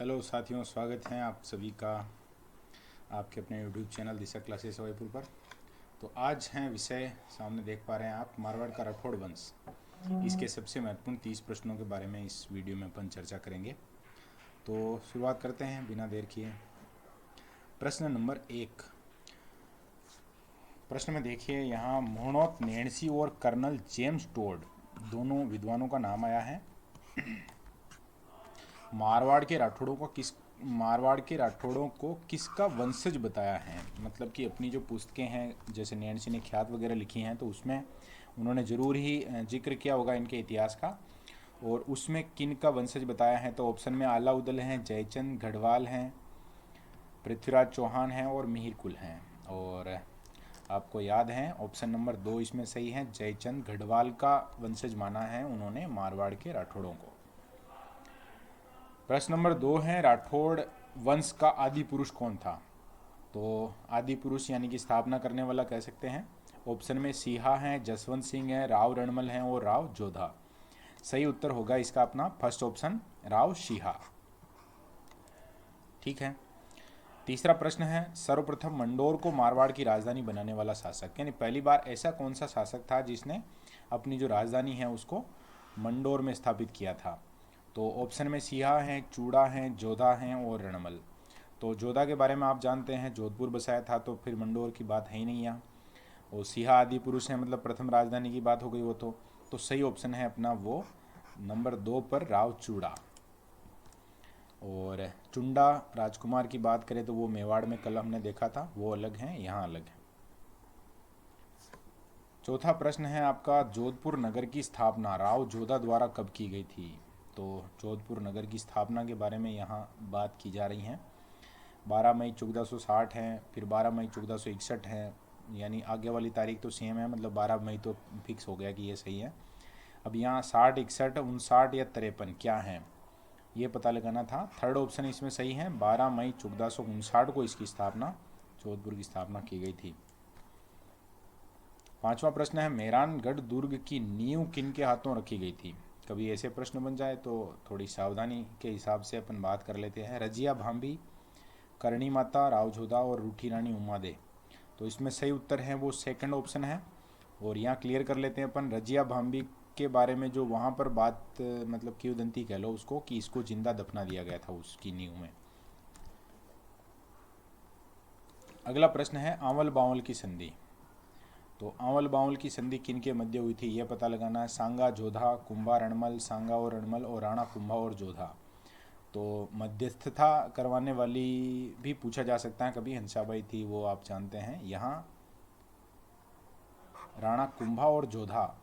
Hello साथियों, स्वागत है आप सभी का आपके अपने यूट्यूब चैनल दिशा क्लासेस वाईपुर पर। तो आज हैं विषय सामने देख पा रहे हैं आप, मारवाड़ का राठौड़ वंश। इसके सबसे महत्वपूर्ण 30 प्रश्नों के बारे में इस वीडियो में अपन चर्चा करेंगे। तो शुरुआत करते हैं बिना देर किए। प्रश्न नंबर 1। प्रश्न में देखिए, यहाँ मोहनोत नैन्सी और कर्नल जेम्स टोड दोनों विद्वानों का नाम आया है। मारवाड़ के राठौड़ों को किसका वंशज बताया है। मतलब कि अपनी जो पुस्तकें हैं, जैसे नैन्सी ने ख्यात वगैरह लिखी हैं, तो उसमें उन्होंने ज़रूर ही जिक्र किया होगा इनके इतिहास का। और उसमें किन का वंशज बताया है, तो ऑप्शन में आलाउदल हैं, जयचंद गढ़वाल हैं, पृथ्वीराज चौहान हैं और मिहिर कुल हैं। और आपको याद है ऑप्शन नंबर 2 इसमें सही है। जयचंद गढ़वाल का वंशज माना है उन्होंने मारवाड़ के राठौड़ों को। प्रश्न नंबर 2 है, राठौड़ वंश का आदि पुरुष कौन था। तो आदि पुरुष यानी कि स्थापना करने वाला कह सकते हैं। ऑप्शन में सिहा हैं, जसवंत सिंह हैं, राव रणमल हैं और राव जोधा। सही उत्तर होगा इसका अपना फर्स्ट ऑप्शन, राव सिहा। ठीक है। तीसरा प्रश्न है, सर्वप्रथम मंडोर को मारवाड़ की राजधानी बनाने वाला शासक, यानी पहली बार ऐसा कौन सा शासक था जिसने अपनी जो राजधानी है उसको मंडोर में स्थापित किया था। तो ऑप्शन में सिहा हैं, चूड़ा हैं, जोधा हैं और रणमल। तो जोधा के बारे में आप जानते हैं, जोधपुर बसाया था, तो फिर मंडोर की बात है ही नहीं यहाँ। और सिहा आदि पुरुष है, मतलब प्रथम राजधानी की बात हो गई वो तो सही ऑप्शन है अपना वो नंबर 2 पर राव चूड़ा। और चुंडा राजकुमार की बात करें तो वो मेवाड़ में कल हमने देखा था, वो अलग हैं, यहाँ अलग है। चौथा प्रश्न है आपका, जोधपुर नगर की स्थापना राव जोधा द्वारा कब की गई थी। तो जोधपुर नगर की स्थापना के बारे में यहाँ बात की जा रही है। 12 मई 1460 है, फिर 12 मई 1461 है, यानी आगे वाली तारीख तो सेम है, मतलब 12 मई तो फिक्स हो गया कि ये सही है। अब यहाँ 60, 61, 59 या 53 क्या है, ये पता लगाना था। थर्ड ऑप्शन इसमें सही है, 12 मई 1459 को इसकी स्थापना, जोधपुर की स्थापना की गई थी। पांचवा प्रश्न है, मेहरानगढ़ दुर्ग की नींव किन के हाथों रखी गई थी। कभी ऐसे प्रश्न बन जाए तो थोड़ी सावधानी के हिसाब से अपन बात कर लेते हैं। रजिया भांबी, करणी माता, रावजोधा और रूठी रानी उमा दे। तो इसमें सही उत्तर है वो सेकंड ऑप्शन है। और यहाँ क्लियर कर लेते हैं अपन, रजिया भांबी के बारे में जो वहाँ पर बात मतलब किंवदंती कह लो उसको, कि इसको जिंदा दफना दिया गया था उसकी नींव में। अगला प्रश्न है, आंवल बावल की संधि। तो आंवल बावल की संधि किन के मध्य हुई थी, यह पता लगाना है। सांगा जोधा, कुंभा रणमल, सांगा और रणमल और राणा कुंभा और जोधा। तो मध्यस्थता करवाने वाली भी पूछा जा सकता है कभी, हंसाबाई थी, वो आप जानते हैं। यहाँ राणा कुंभा और जोधा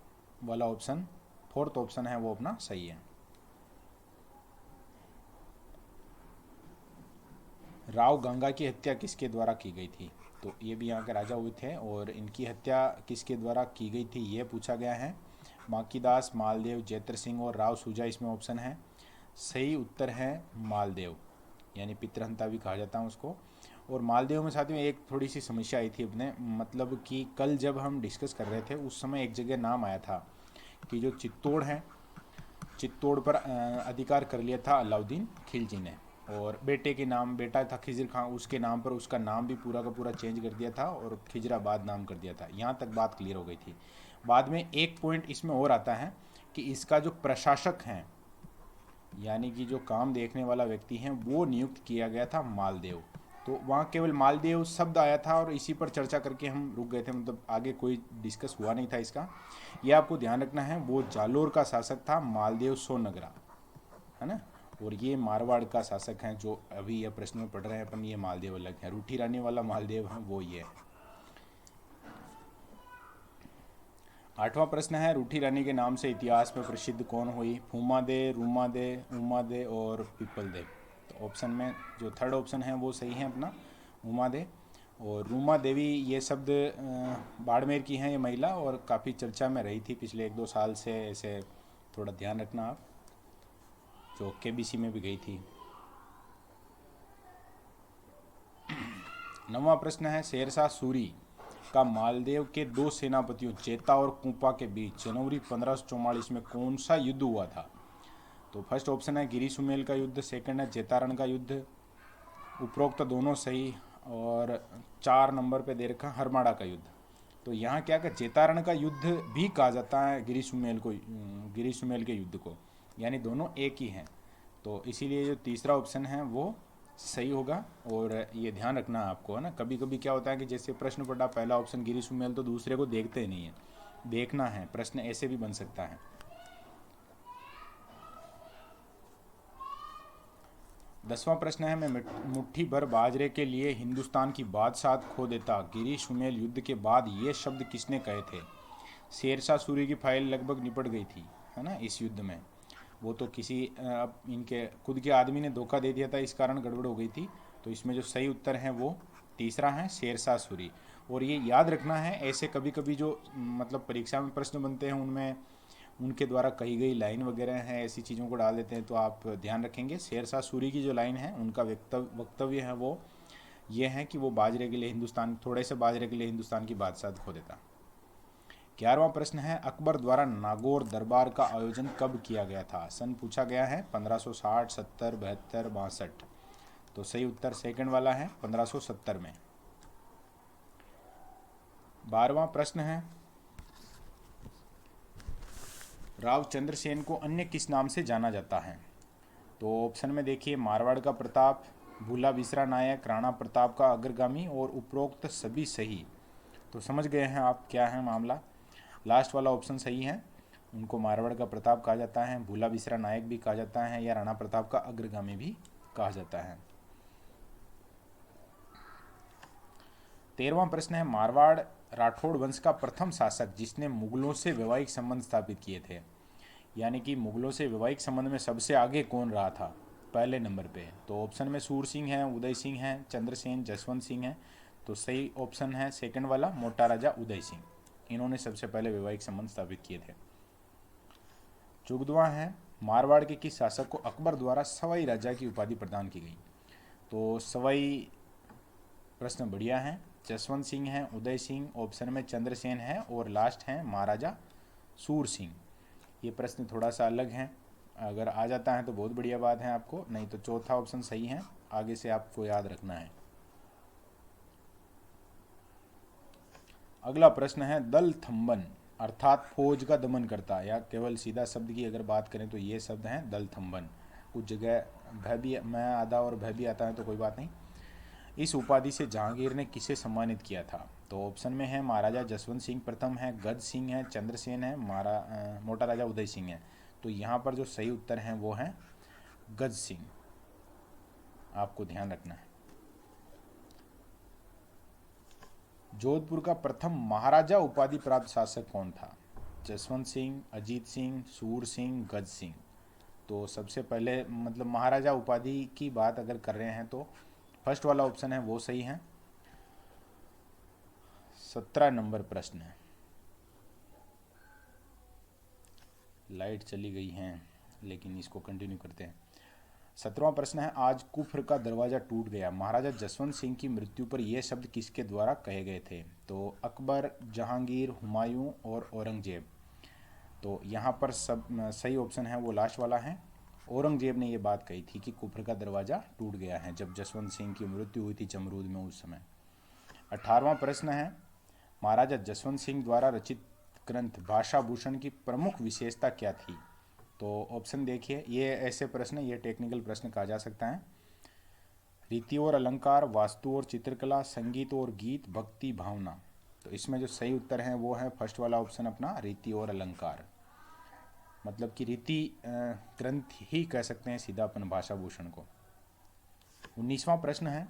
वाला ऑप्शन, फोर्थ ऑप्शन है वो अपना सही है। राव गंगा की हत्या किसके द्वारा की गई थी। तो ये भी यहाँ के राजा हुए थे, और इनकी हत्या किसके द्वारा की गई थी ये पूछा गया है। माकीदास, मालदेव, जैत्र सिंह और राव सूजा इसमें ऑप्शन है। सही उत्तर है मालदेव, यानी पितृहंता भी कहा जाता है उसको। और मालदेव में साथ में एक थोड़ी सी समस्या आई थी अपने, मतलब कि कल जब हम डिस्कस कर रहे थे उस समय एक जगह नाम आया था कि जो चित्तौड़ है, चित्तौड़ पर अधिकार कर लिया था अलाउद्दीन खिलजी ने, और बेटे के नाम, बेटा था खिजर खां, उसके नाम पर उसका नाम भी पूरा का पूरा चेंज कर दिया था और खिजराबाद नाम कर दिया था। यहाँ तक बात क्लियर हो गई थी। बाद में एक पॉइंट इसमें और आता है कि इसका जो प्रशासक हैं, यानी कि जो काम देखने वाला व्यक्ति है, वो नियुक्त किया गया था मालदेव। तो वहाँ केवल मालदेव शब्द आया था और इसी पर चर्चा करके हम रुक गए थे, मतलब आगे कोई डिस्कस हुआ नहीं था इसका। यह आपको ध्यान रखना है, वो जालोर का शासक था मालदेव सोनगरा, है ना। और ये मारवाड़ का शासक हैं जो अभी यह प्रश्न में पढ़ रहे हैं अपन, ये मालदेव अलग है। रूठी रानी वाला मालदेव है वो ये है। आठवां प्रश्न है, रूठी रानी के नाम से इतिहास में प्रसिद्ध कौन हुई। फूमा दे, रूमा दे, उमा दे और पीपल दे। तो ऑप्शन में जो थर्ड ऑप्शन है वो सही है अपना, उमा दे। और रूमा देवी ये शब्द बाड़मेर की हैं ये महिला, और काफ़ी चर्चा में रही थी पिछले 1-2 साल से, ऐसे थोड़ा ध्यान रखना आप, जो केबीसी में भी गई थी। नौवां प्रश्न है, शेरशाह सूरी का मालदेव के 2 सेनापतियों चेता और कुंपा के बीच जनवरी 1544 में कौन सा युद्ध हुआ था। तो फर्स्ट ऑप्शन है गिरी सुमेल का युद्ध, सेकंड है चेतारण का युद्ध, उपरोक्त दोनों सही, और 4 नंबर पे दे रखा हरमाड़ा का युद्ध। तो यहाँ क्या कि चेतारण का युद्ध भी कहा जाता है गिरी सुमेल के युद्ध को, यानी दोनों एक ही हैं। तो इसीलिए जो तीसरा ऑप्शन है वो सही होगा। और ये ध्यान रखना है आपको, है ना, कभी कभी क्या होता है कि जैसे प्रश्न पढ़ा पहला ऑप्शन गिरी सुमेल तो दूसरे को देखते नहीं है, देखना है, प्रश्न ऐसे भी बन सकता है। 10वां प्रश्न है, मैं मुट्ठी भर बाजरे के लिए हिंदुस्तान की बादशाहत खो देता, गिरी सुमेल युद्ध के बाद ये शब्द किसने कहे थे? शेरशाह सूरी की फाइल लगभग निपट गई थी, है ना, इस युद्ध में। वो तो किसी इनके खुद के आदमी ने धोखा दे दिया था, इस कारण गड़बड़ हो गई थी। तो इसमें जो सही उत्तर है वो तीसरा है, शेरशाह सूरी। और ये याद रखना है, ऐसे कभी कभी जो मतलब परीक्षा में प्रश्न बनते हैं उनमें उनके द्वारा कही गई लाइन वगैरह हैं, ऐसी चीज़ों को डाल देते हैं, तो आप ध्यान रखेंगे। शेरशाह सूरी की जो लाइन है उनका वक्तव्य है वो ये है कि वो बाजरे के लिए हिंदुस्तान, थोड़े से बाजरे के लिए हिंदुस्तान की बादशाहत खो देता। 11वां प्रश्न है, अकबर द्वारा नागौर दरबार का आयोजन कब किया गया था? सन पूछा गया है 1560, 70, 72, 62। तो सही उत्तर सेकंड वाला है 1570 में। 12वां प्रश्न है, राव चंद्रसेन को अन्य किस नाम से जाना जाता है? तो ऑप्शन में देखिए, मारवाड़ का प्रताप, भूला बिसरा नायक, राणा प्रताप का अग्रगामी, और उपरोक्त सभी सही। तो समझ गए हैं आप क्या है मामला। लास्ट वाला ऑप्शन सही है, उनको मारवाड़ का प्रताप कहा जाता है, भूला बिसरा नायक भी कहा जाता है, या राणा प्रताप का अग्रगामी भी कहा जाता है। 13वां प्रश्न है, मारवाड़ राठौड़ वंश का प्रथम शासक जिसने मुगलों से वैवाहिक संबंध स्थापित किए थे, यानी कि मुगलों से वैवाहिक संबंध में सबसे आगे कौन रहा था पहले नंबर पे? तो ऑप्शन में सूर सिंह है, उदय सिंह है, चंद्रसेन, जसवंत सिंह है। तो सही ऑप्शन है सेकंड वाला, मोटा राजा उदय सिंह। इन्होंने सबसे पहले वैवाहिक संबंध स्थापित किए थे। 14वां है, मारवाड़ के किस शासक को अकबर द्वारा सवाई राजा की उपाधि प्रदान की गई? तो सवाई प्रश्न बढ़िया है, जसवंत सिंह है, उदय सिंह, ऑप्शन में चंद्रसेन है, और लास्ट है महाराजा सूर सिंह। ये प्रश्न थोड़ा सा अलग है, अगर आ जाता है तो बहुत बढ़िया बात है आपको, नहीं तो चौथा ऑप्शन सही है, आगे से आपको याद रखना है। अगला प्रश्न है, दल थम्बन अर्थात फौज का दमन करता, या केवल सीधा शब्द की अगर बात करें तो ये शब्द हैं दल थम्बन। कुछ जगह भय भी मैं आधा और भय भी आता है तो कोई बात नहीं। इस उपाधि से जहांगीर ने किसे सम्मानित किया था? तो ऑप्शन में है महाराजा जसवंत सिंह प्रथम है, गज सिंह है, चंद्रसेन है, मोटा राजा उदय सिंह है। तो यहाँ पर जो सही उत्तर है वो है गज सिंह, आपको ध्यान रखना है। जोधपुर का प्रथम महाराजा उपाधि प्राप्त शासक कौन था? जसवंत सिंह, अजीत सिंह, सूर सिंह, गज सिंह। तो सबसे पहले मतलब महाराजा उपाधि की बात अगर कर रहे हैं तो फर्स्ट वाला ऑप्शन है वो सही है। 17 नंबर प्रश्न है, लाइट चली गई है लेकिन इसको कंटिन्यू करते हैं। 17वां प्रश्न है, आज कुफ्र का दरवाज़ा टूट गया, महाराजा जसवंत सिंह की मृत्यु पर यह शब्द किसके द्वारा कहे गए थे? तो अकबर, जहांगीर, हुमायूं और औरंगजेब। तो यहाँ पर सब सही ऑप्शन है वो लास्ट वाला है, औरंगजेब ने ये बात कही थी कि कुफ्र का दरवाज़ा टूट गया है जब जसवंत सिंह की मृत्यु हुई थी जमरूद में उस समय। 18वां प्रश्न है, महाराजा जसवंत सिंह द्वारा रचित ग्रंथ भाषा भूषण की प्रमुख विशेषता क्या थी? तो ऑप्शन देखिए, ये ऐसे प्रश्न, ये टेक्निकल प्रश्न कहा जा सकता है। रीति और अलंकार, वास्तु और चित्रकला, संगीत और गीत, भक्ति भावना। तो इसमें जो सही उत्तर है वो है फर्स्ट वाला ऑप्शन अपना, रीति और अलंकार। मतलब कि रीति ग्रंथ ही कह सकते हैं सीधा अपन भाषा भूषण को। 19वां प्रश्न है,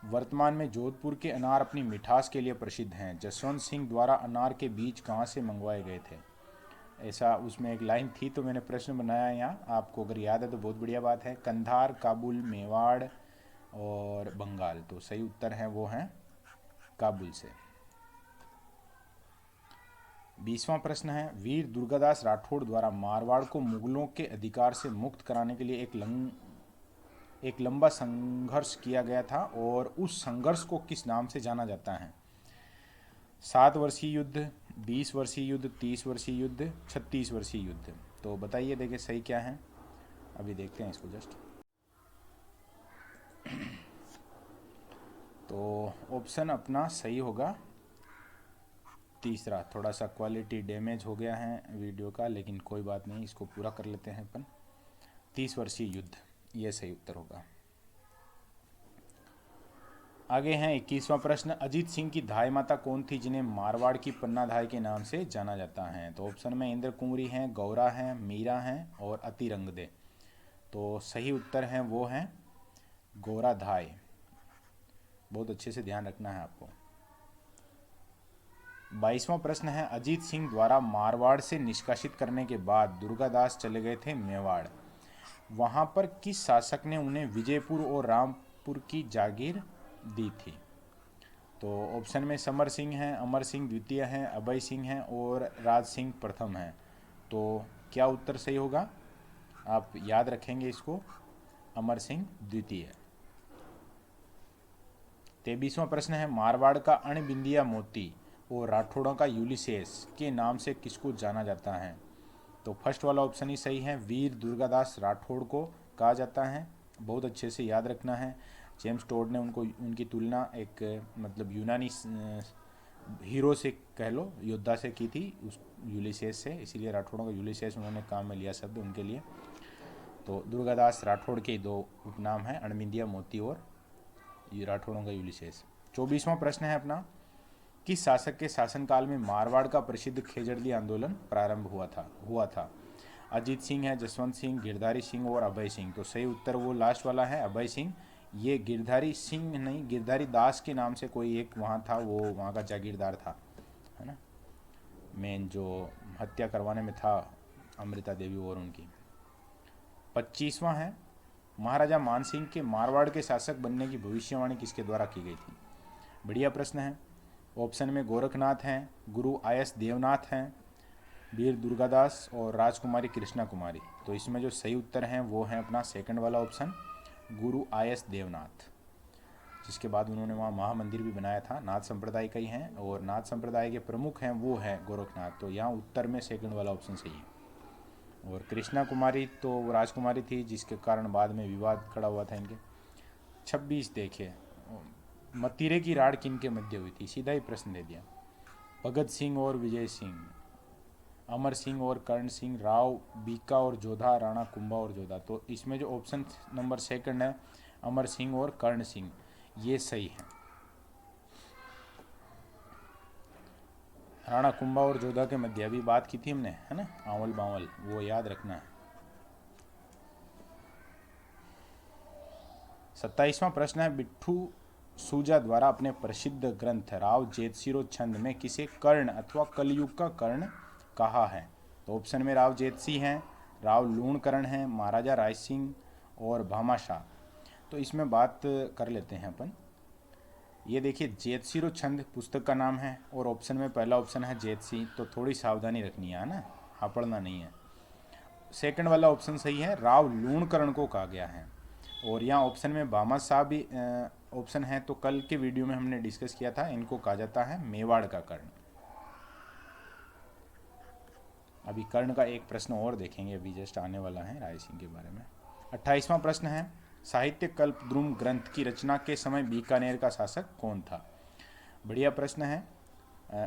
वर्तमान में जोधपुर के अनार अपनी मिठास के लिए प्रसिद्ध हैं, जसवंत सिंह द्वारा अनार के बीज कहाँ से मंगवाए गए थे? ऐसा उसमें एक लाइन थी तो मैंने प्रश्न बनाया यहाँ, आपको अगर याद है तो बहुत बढ़िया बात है। कंधार, काबुल, मेवाड़ और बंगाल। तो सही उत्तर है वो हैं काबुल से। 20वां प्रश्न है, वीर दुर्गादास राठौड़ द्वारा मारवाड़ को मुगलों के अधिकार से मुक्त कराने के लिए एक लंबा संघर्ष किया गया था और उस संघर्ष को किस नाम से जाना जाता है? 7 वर्षीय युद्ध, 20 वर्षीय युद्ध, 30 वर्षीय युद्ध, 36 वर्षीय युद्ध। तो बताइए, देखिए सही क्या है। अभी देखते हैं इसको जस्ट। तो ऑप्शन अपना सही होगा तीसरा। थोड़ा सा क्वालिटी डैमेज हो गया है वीडियो का, लेकिन कोई बात नहीं, इसको पूरा कर लेते हैं अपन। 30 वर्षीय युद्ध, ये सही उत्तर होगा। आगे हैं 21वां प्रश्न। अजीत सिंह की धाई माता कौन थी जिन्हें मारवाड़ की पन्ना धाई के नाम से जाना जाता है? तो ऑप्शन में इंद्र कुंवरी हैं, गौरा हैं, मीरा हैं और अतिरंगदे। तो सही उत्तर हैं वो हैं गौरा धाई। बहुत अच्छे से ध्यान रखना है आपको। 22वां प्रश्न है। अजीत सिंह द्वारा मारवाड़ से निष्कासित करने के बाद दुर्गादास चले गए थे मेवाड़। वहां पर किस शासक ने उन्हें विजयपुर और रामपुर की जागीर दी थी? तो ऑप्शन में समर सिंह हैं, अमर सिंह द्वितीय हैं, अभय सिंह हैं और राज सिंह प्रथम हैं। तो क्या उत्तर सही होगा? आप याद रखेंगे इसको, अमर सिंह द्वितीय। 23वां प्रश्न है। मारवाड़ का अणबिंदिया मोती और राठौड़ों का यूलिसेस के नाम से किसको जाना जाता है? तो फर्स्ट वाला ऑप्शन ही सही है, वीर दुर्गादास राठौड़ को कहा जाता है। बहुत अच्छे से याद रखना है। जेम्स टोड ने उनकी तुलना एक मतलब यूनानी हीरो से कह लो, योद्धा से की थी, उस यूलिसेस से, इसीलिए राठौड़ों का यूलिसेस उन्होंने काम में लिया शब्द उनके लिए। तो दुर्गादास राठौड़ के दो उपनाम हैं, अणबिंदिया मोती और ये राठौड़ों का यूलिसेस। 24वां प्रश्न है अपना। किस शासक के शासनकाल में मारवाड़ का प्रसिद्ध खेजड़ली आंदोलन प्रारंभ हुआ था? अजीत सिंह है, जसवंत सिंह, गिरधारी सिंह और अभय सिंह। तो सही उत्तर वो लास्ट वाला है, अभय सिंह। ये गिरधारी सिंह नहीं, गिरधारी दास के नाम से कोई एक वहाँ था, वो वहाँ का जागीरदार था, है ना, मेन जो हत्या करवाने में था अमृता देवी और उनकी। 25वां है। महाराजा मानसिंह के मारवाड़ के शासक बनने की भविष्यवाणी किसके द्वारा की गई थी? बढ़िया प्रश्न है। ऑप्शन में गोरखनाथ हैं, गुरु आयस देवनाथ हैं, वीर दुर्गादास और राजकुमारी कृष्णा कुमारी। तो इसमें जो सही उत्तर हैं वो है अपना सेकंड वाला ऑप्शन, गुरु आयस देवनाथ, जिसके बाद उन्होंने वहाँ महामंदिर भी बनाया था। नाथ संप्रदाय का ही हैं और नाथ संप्रदाय के प्रमुख हैं वो हैं गोरखनाथ। तो यहाँ उत्तर में सेकंड वाला ऑप्शन सही है। और कृष्णा कुमारी तो राजकुमारी थी, जिसके कारण बाद में विवाद खड़ा हुआ था इनके। 26 देखिए, मतीरे की राड़ किन के मध्य हुई थी? सीधा ही प्रश्न दे दिया। भगत सिंह और विजय सिंह, अमर सिंह और कर्ण सिंह, राव बीका और जोधा, राणा कुंभा और जोधा। तो इसमें जो ऑप्शन नंबर सेकंड है, अमर सिंह और कर्ण सिंह, ये सही है। राणा कुंभा और जोधा के मध्य अभी बात की थी हमने, है ना, आवल बावल, वो याद रखना है। 27वां प्रश्न है। बिट्ठू सूजा द्वारा अपने प्रसिद्ध ग्रंथ राव जेतसिरो छंद में किसे कर्ण अथवा कलयुग का कर्ण कहा है? तो ऑप्शन में राव जेतसी हैं, राव लूणकरण हैं, महाराजा राय सिंह और भामाशाह। तो इसमें बात कर लेते हैं अपन। ये देखिए, जेतसिरो छंद पुस्तक का नाम है और ऑप्शन में पहला ऑप्शन है जेतसी, तो थोड़ी सावधानी रखनी है ना, हापड़ना नहीं है। सेकंड वाला ऑप्शन सही है, राव लूणकरण को कहा गया है। और यहाँ ऑप्शन में भामाशाह भी ऑप्शन है। तो कल के वीडियो में हमने डिस्कस किया था, इनको कहा जाता है मेवाड़ का कर्ण। अभी कर्ण का एक प्रश्न और देखेंगे, अभी जस्ट आने वाला है राय सिंह के बारे में। 28वां प्रश्न है। साहित्य कल्पद्रुम ग्रंथ की रचना के समय बीकानेर का शासक कौन था? बढ़िया प्रश्न है।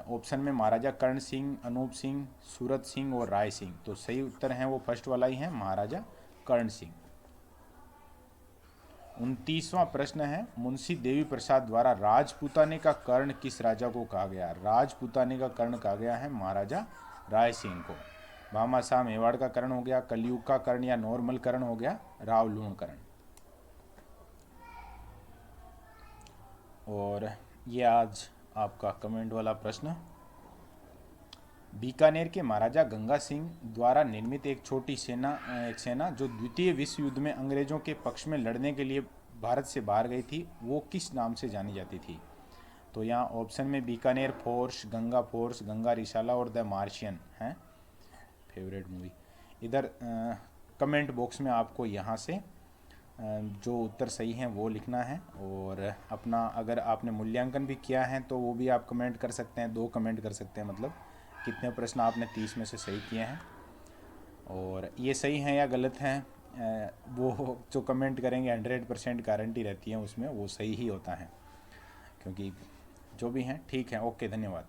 ऑप्शन में महाराजा कर्ण सिंह, अनूप सिंह, सूरत सिंह और राय सिंह। तो सही उत्तर है वो फर्स्ट वाला ही है, महाराजा कर्ण सिंह। 29वां प्रश्न है। मुंशी देवी प्रसाद द्वारा राजपूताने का कर्ण किस राजा को कहा गया? राजपूताने का कर्ण कहा गया है महाराजा राय सिंह को। भामाशाह मेवाड़ का कर्ण हो गया, कलयुग का कर्ण या नॉर्मल कर्ण हो गया राव लूणकरण। और ये आज आपका कमेंट वाला प्रश्न। बीकानेर के महाराजा गंगा सिंह द्वारा निर्मित एक छोटी सेना जो द्वितीय विश्व युद्ध में अंग्रेजों के पक्ष में लड़ने के लिए भारत से बाहर गई थी, वो किस नाम से जानी जाती थी? तो यहाँ ऑप्शन में बीकानेर फोर्स, गंगा रिसाला और द मार्शियन हैं, फेवरेट मूवी। इधर कमेंट बॉक्स में आपको यहाँ से जो उत्तर सही हैं वो लिखना है। और अपना अगर आपने मूल्यांकन भी किया है तो वो भी आप कमेंट कर सकते हैं, 2 कमेंट कर सकते हैं, मतलब कितने प्रश्न आपने 30 में से सही किए हैं और ये सही हैं या गलत हैं वो जो कमेंट करेंगे 100% गारंटी रहती है उसमें वो सही ही होता है, क्योंकि जो भी हैं ठीक है। ओके, धन्यवाद।